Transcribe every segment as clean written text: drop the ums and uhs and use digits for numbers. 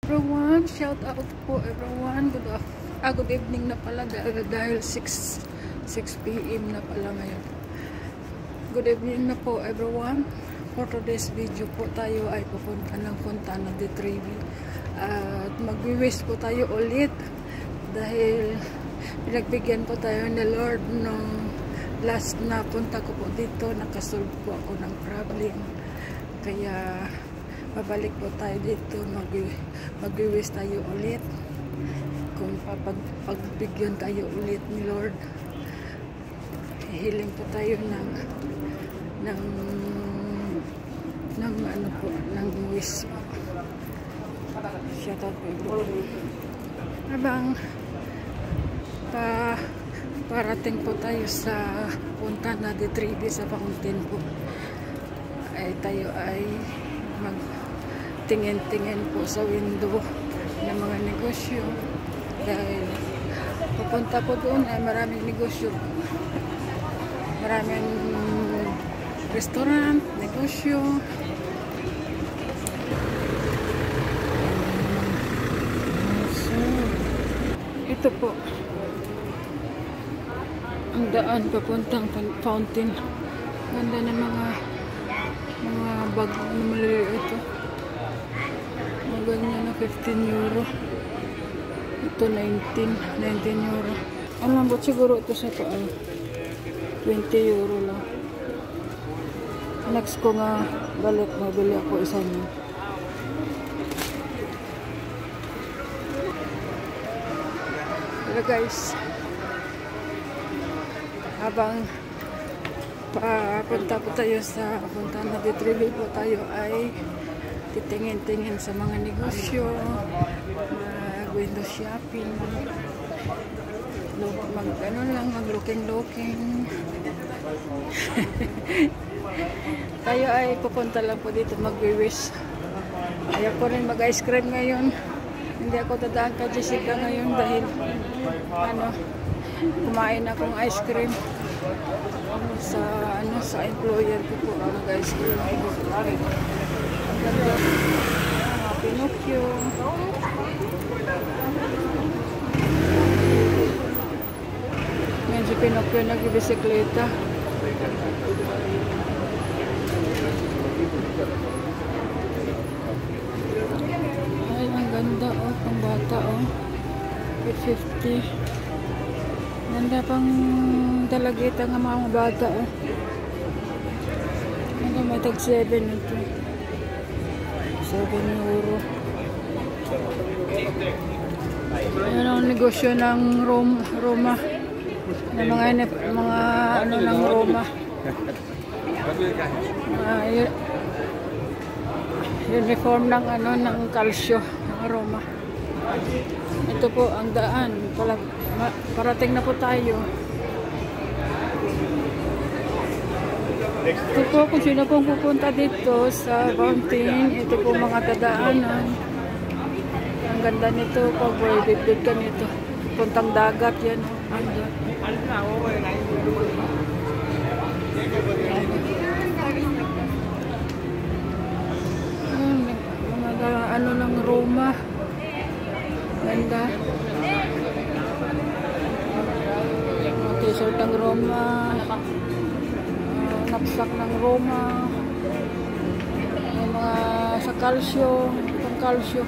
Everyone, shout out po everyone. Good evening na pala dahil 6 PM na pala ngayon. Good evening na po everyone. For today's video po tayo ay pupunta ng Fontana de Trevi. At mag-wish po tayo ulit dahil pinagbigyan po tayo ni Lord nung last na punta ko po dito. Nakasolve po ako ng problem. Kaya pabalik po tayo dito, mag-wish tayo ulit kung pagbigyan tayo ulit ni Lord. Hiling po tayo ng ano po, ng wish po. Shout out po. Habang parating po tayo sa Fontana de Trevi sa fountain po, ay tayo ay magtingin-tingin po sa window ng mga negosyo dahil pupunta po doon ay maraming negosyo, maraming restaurant, negosyo. So, ito po ang daan papuntang fountain. Ganda ng mga bag na maliliit ito. Mga ganyan na 15 euro. Ito 19 euro. Ang lambot siguro ito sa paa. 20 euro lang. Next ko nga balik, mabili ako isa niya. Hello guys. Habang papunta po tayo sa Fontana de Trevi po, tayo ay titingin-tingin sa mga negosyo, window shopping, mag-looking. Tayo ay pupunta lang po dito mag-wish. Ayaw ko rin mag-ice cream ngayon. Hindi ako dadaan ka Jessica ngayon dahil kumain akong ice cream sa employer ko po ang ice cream. Ang ganda mga Pinocchio. Ngayon si Pinocchio nag-bisikleta. Ay, ang ganda pang bata $8.50. Ganda pang dalagita ng mga bata may tag 7 ito. 7 euro. Ayan ang negosyo ng Roma. Ng mga ng Roma. Uniform ng ng Calcio ng Roma. Ito po ang daan. Parating na po tayo. Ito po kung sino pong pupunta dito sa fountain. Ito po mga dadaanan. Ang ganda nito pag bibig ka nito. Puntang dagat yan. Mga ng Roma. Ganda. T-shirt ng Roma, knapsack ng Roma, yung mga sa Calcio, pang Calcio.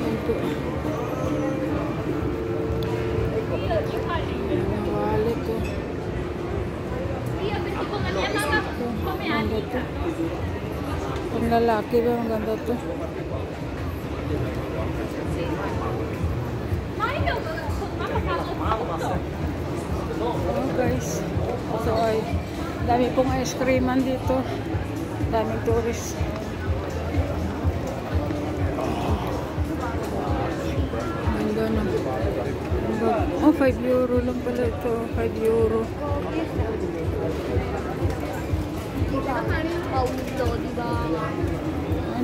Ito. Yung wallet ko. Ang ganda ito. Pang lalaki ba, ang ganda ito. Oh guys, so ay dami pong ice creaman dito, daming tourist. Ganda na. Oh, 5 euro lang pala ito, 5 euro.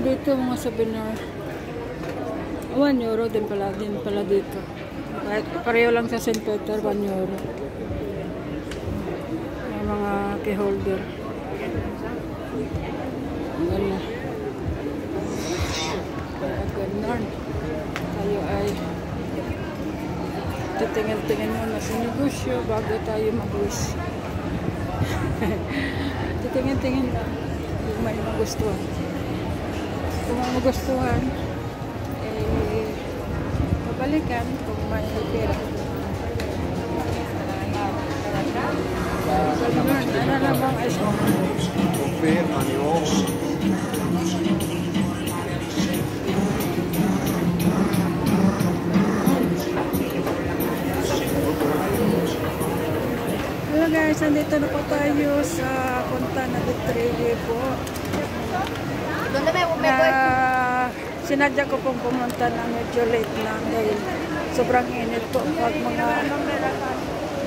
Dito mga souvenir, 1 euro din pala dito. Pareho lang sa St. Peter, 1 euro. May mga key holder. Ang ganda. ganon. Tayo ay titingin-tingin muna sa negosyo bago tayo mag-wish. Titingin-tingin lang kung may magustuhan. Kung may magustuhan, pabalikan kung may pera. Ano na bang ice cream? Hello guys, nandito na po tayo sa punta na Dutrili po. Sinadya ko pong pumunta na medyo late na dahil sobrang init po.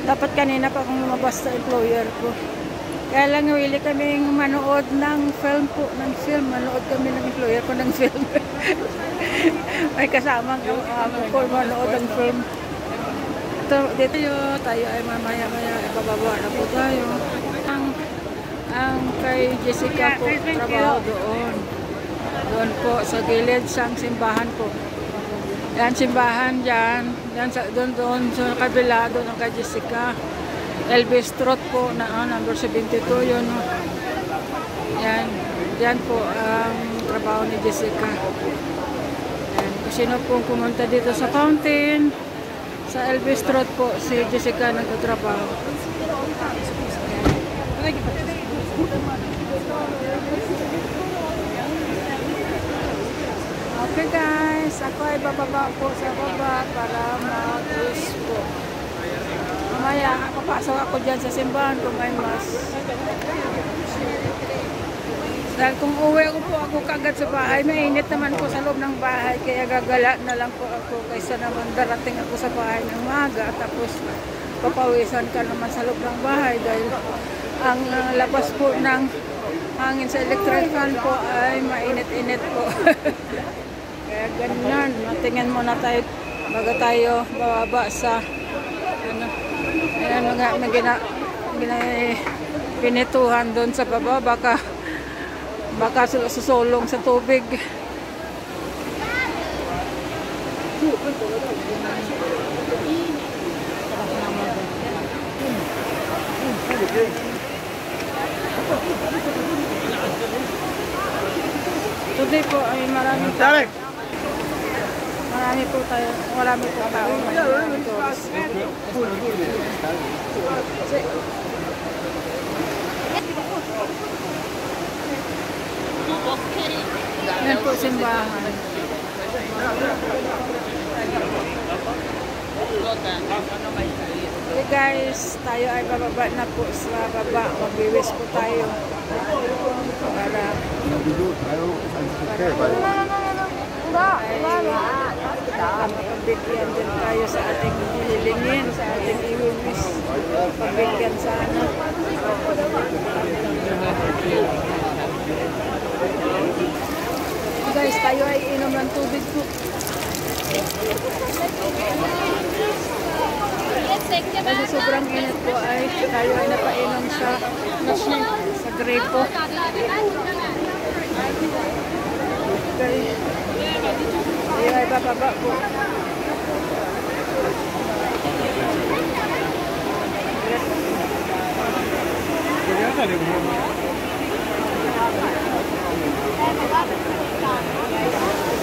Dapat kanina pa akong lumabas sa employer ko. Kaya lang willing kaming manood ng film po. Manood kami ng employer ko ng film. May kasamang po manood ng film. Dito tayo ay mamaya-maya bababa na po tayo. Ang kay Jessica po trabaho doon. Doon po sa gilid sang simbahan po. Yan simbahan dyan. Doon sa kabila doon ang kay Jessica. Elvis Trot po na number 72 yun. Yan. Yan po ang trabaho ni Jessica. Yan. Kung sino pong pumunta dito sa fountain. Sa Elvis Trot po, si Jessica nagtatrabaho. Okay guys, ako ay bababa po sa baba para mag-wish po. Mamaya, papasok ako dyan sa simbahan kung may mas. Dahil kung uwi ko po ako kagad sa bahay, mainit naman po sa loob ng bahay, kaya gagala na lang po ako kaysa naman darating ako sa bahay ng maga, tapos papawisan ka naman sa loob ng bahay dahil ang labas po ng hangin sa electric fan po ay mainit-init po. Kaya ganyan, matingin muna tayo bago tayo bababa sa ayan, mga pinituhan doon sa baba, baka susulong sa tubig. Today po ay marami po tao. Yan po simbahan. Okay guys, tayo ay bababa na po sa baba. Mag-wish po tayo. Para pagbigyan din tayo sa ating hilingin, sa ating i-wish. Pagbigyan sana. Guys, tayo ay inom ng tubig po. Kasi sobrang init po ay tayo ay napainom sa grape po. Okay. Tayo ay bababa po.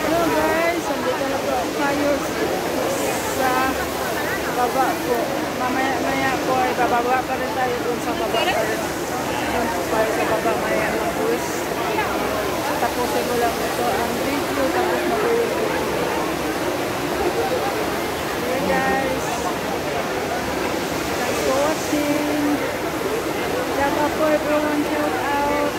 Hello guys, andito na po tayo sa baba po. Mamaya po ay bababa pa rin tayo dun sa baba pa rin. Dun po tayo sa baba maya mag-wish. Tapusin ko lang ito ang video tapos mag-wish ko. Okay guys, thanks for watching. Shout out po everyone, shout out.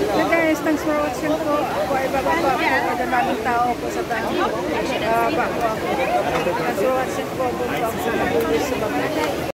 So guys, thanks for watching po. Ako ay bababa po. Kada daming tao po sa tayo. Bababa po ako. Thanks for watching po. Doon po ako sa mga sa baba.